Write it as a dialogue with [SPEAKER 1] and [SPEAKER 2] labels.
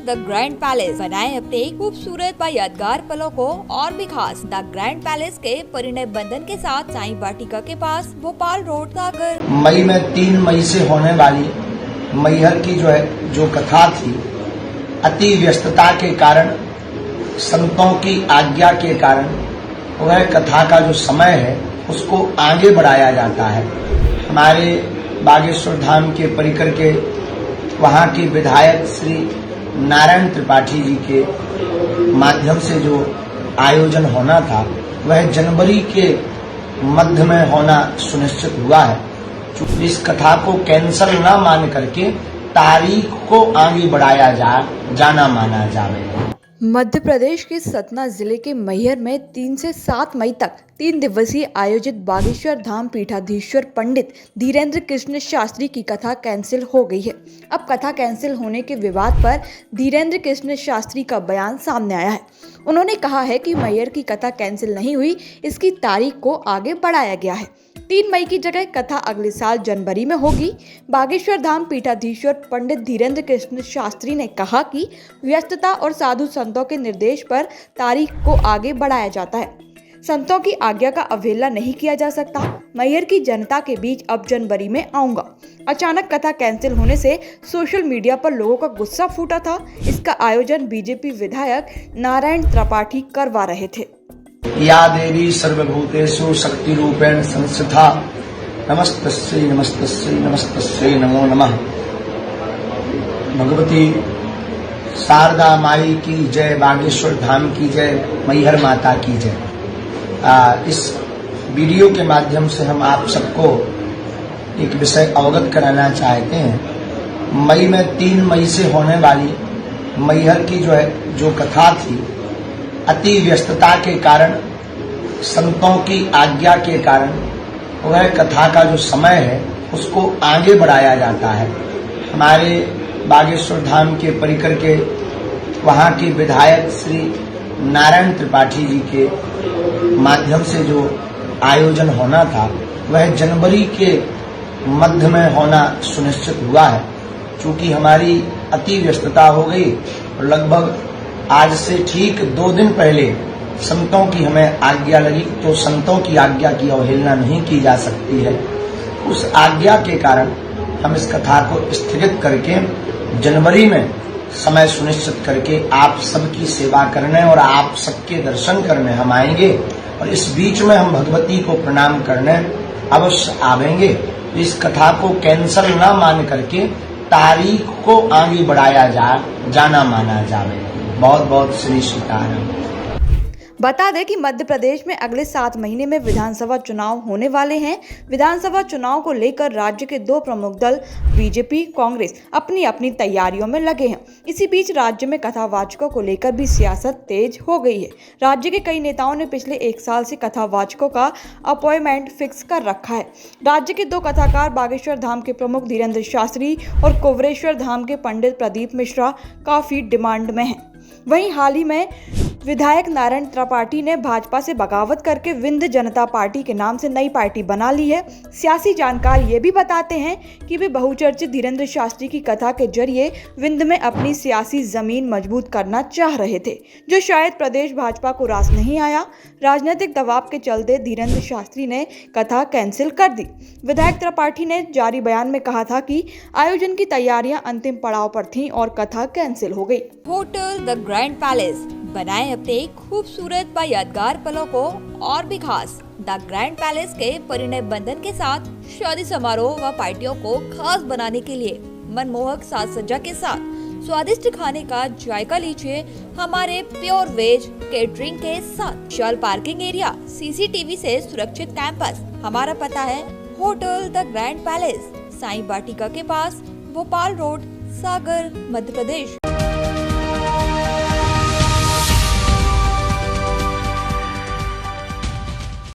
[SPEAKER 1] The grand palace, बनाए अपने खूबसूरत व यादगार पलों को और भी खास। द ग्रैंड पैलेस के परिणय बंधन के साथ साईं वाटिका के पास, भोपाल रोड, सागर।
[SPEAKER 2] मई में 3 मई से होने वाली मैहर की जो कथा थी, अति व्यस्तता के कारण, संतों की आज्ञा के कारण वह कथा का जो समय है उसको आगे बढ़ाया जाता है। हमारे बागेश्वर धाम के परिकर के वहाँ के विधायक श्री नारायण त्रिपाठी जी के माध्यम से जो आयोजन होना था वह जनवरी के मध्य में होना सुनिश्चित हुआ है। चूंकि इस कथा को कैंसल न मान करके तारीख को आगे बढ़ाया जाना माना जावे।
[SPEAKER 1] मध्य प्रदेश के सतना जिले के मैहर में 3 से 7 मई तक 3 दिवसीय आयोजित बागेश्वर धाम पीठाधीश्वर पंडित धीरेन्द्र कृष्ण शास्त्री की कथा कैंसिल हो गई है। अब कथा कैंसिल होने के विवाद पर धीरेन्द्र कृष्ण शास्त्री का बयान सामने आया है। उन्होंने कहा है कि मैहर की कथा कैंसिल नहीं हुई, इसकी तारीख को आगे बढ़ाया गया है। 3 मई की जगह कथा अगले साल जनवरी में होगी। बागेश्वर धाम पीठाधीश्वर पंडित धीरेन्द्र कृष्ण शास्त्री ने कहा कि व्यस्तता और साधु संतों के निर्देश पर तारीख को आगे बढ़ाया जाता है। संतों की आज्ञा का अवहेलना नहीं किया जा सकता। मैहर की जनता के बीच अब जनवरी में आऊंगा। अचानक कथा कैंसिल होने से सोशल मीडिया पर लोगों का गुस्सा फूटा था। इसका आयोजन बीजेपी विधायक नारायण त्रिपाठी करवा रहे थे।
[SPEAKER 2] या देवी सर्वभूतेषु शक्ति रूपेण संस्थिता नमस्तस्यै नमस्तस्यै नमस्तस्यै नमो नमः। भगवती शारदा माई की जय, बागेश्वर धाम की जय, मैहर माता की जय। इस वीडियो के माध्यम से हम आप सबको एक विषय अवगत कराना चाहते हैं। मई में 3 मई से होने वाली मैहर की जो कथा थी, अति व्यस्तता के कारण, संतों की आज्ञा के कारण वह कथा का जो समय है उसको आगे बढ़ाया जाता है। हमारे बागेश्वर धाम के परिकर के वहाँ के विधायक श्री नारायण त्रिपाठी जी के माध्यम से जो आयोजन होना था वह जनवरी के मध्य में होना सुनिश्चित हुआ है। चूंकि हमारी अति व्यस्तता हो गई और लगभग आज से ठीक 2 दिन पहले संतों की हमें आज्ञा लगी, तो संतों की आज्ञा की अवहेलना नहीं की जा सकती है। उस आज्ञा के कारण हम इस कथा को स्थगित करके जनवरी में समय सुनिश्चित करके आप सबकी सेवा करने और आप सबके दर्शन करने हम आएंगे। और इस बीच में हम भगवती को प्रणाम करने अवश्य आवेंगे। इस कथा को कैंसल न मान करके तारीख को आगे बढ़ाया जाना माना जावे। बहुत बहुत श्री सीताराम।
[SPEAKER 1] बता दें कि मध्य प्रदेश में अगले 7 महीने में विधानसभा चुनाव होने वाले हैं। विधानसभा चुनाव को लेकर राज्य के 2 प्रमुख दल बीजेपी, कांग्रेस अपनी अपनी तैयारियों में लगे हैं। इसी बीच राज्य में कथावाचकों को लेकर भी सियासत तेज हो गई है। राज्य के कई नेताओं ने पिछले 1 साल से कथावाचकों का अपॉइंटमेंट फिक्स कर रखा है। राज्य के 2 कथाकार बागेश्वर धाम के प्रमुख धीरेन्द्र शास्त्री और कुवरेश्वर धाम के पंडित प्रदीप मिश्रा काफी डिमांड में हैं। वहीं हाल ही में विधायक नारायण त्रिपाठी ने भाजपा से बगावत करके विंध्य जनता पार्टी के नाम से नई पार्टी बना ली है। सियासी जानकार ये भी बताते हैं कि वे बहुचर्चित धीरेन्द्र शास्त्री की कथा के जरिए विंध्य में अपनी सियासी जमीन मजबूत करना चाह रहे थे, जो शायद प्रदेश भाजपा को रास नहीं आया। राजनीतिक दबाव के चलते धीरेन्द्र शास्त्री ने कथा कैंसिल कर दी। विधायक त्रिपाठी ने जारी बयान में कहा था कि आयोजन की तैयारियां अंतिम पड़ाव पर थीं और कथा कैंसिल हो गई।
[SPEAKER 3] होटल द ग्रैंड पैलेस, बनाए अपने खूबसूरत व यादगार पलों को और भी खास। द ग्रैंड पैलेस के परिणय बंधन के साथ शादी समारोह व पार्टियों को खास बनाने के लिए मनमोहक साज सज्जा के साथ स्वादिष्ट खाने का जायका लीजिए हमारे प्योर वेज केटरिंग के साथ। विशाल पार्किंग एरिया, सीसीटीवी से सुरक्षित कैंपस। हमारा पता है hotel the grand palace, Sai Vatika के पास, भोपाल रोड, सागर, मध्य प्रदेश।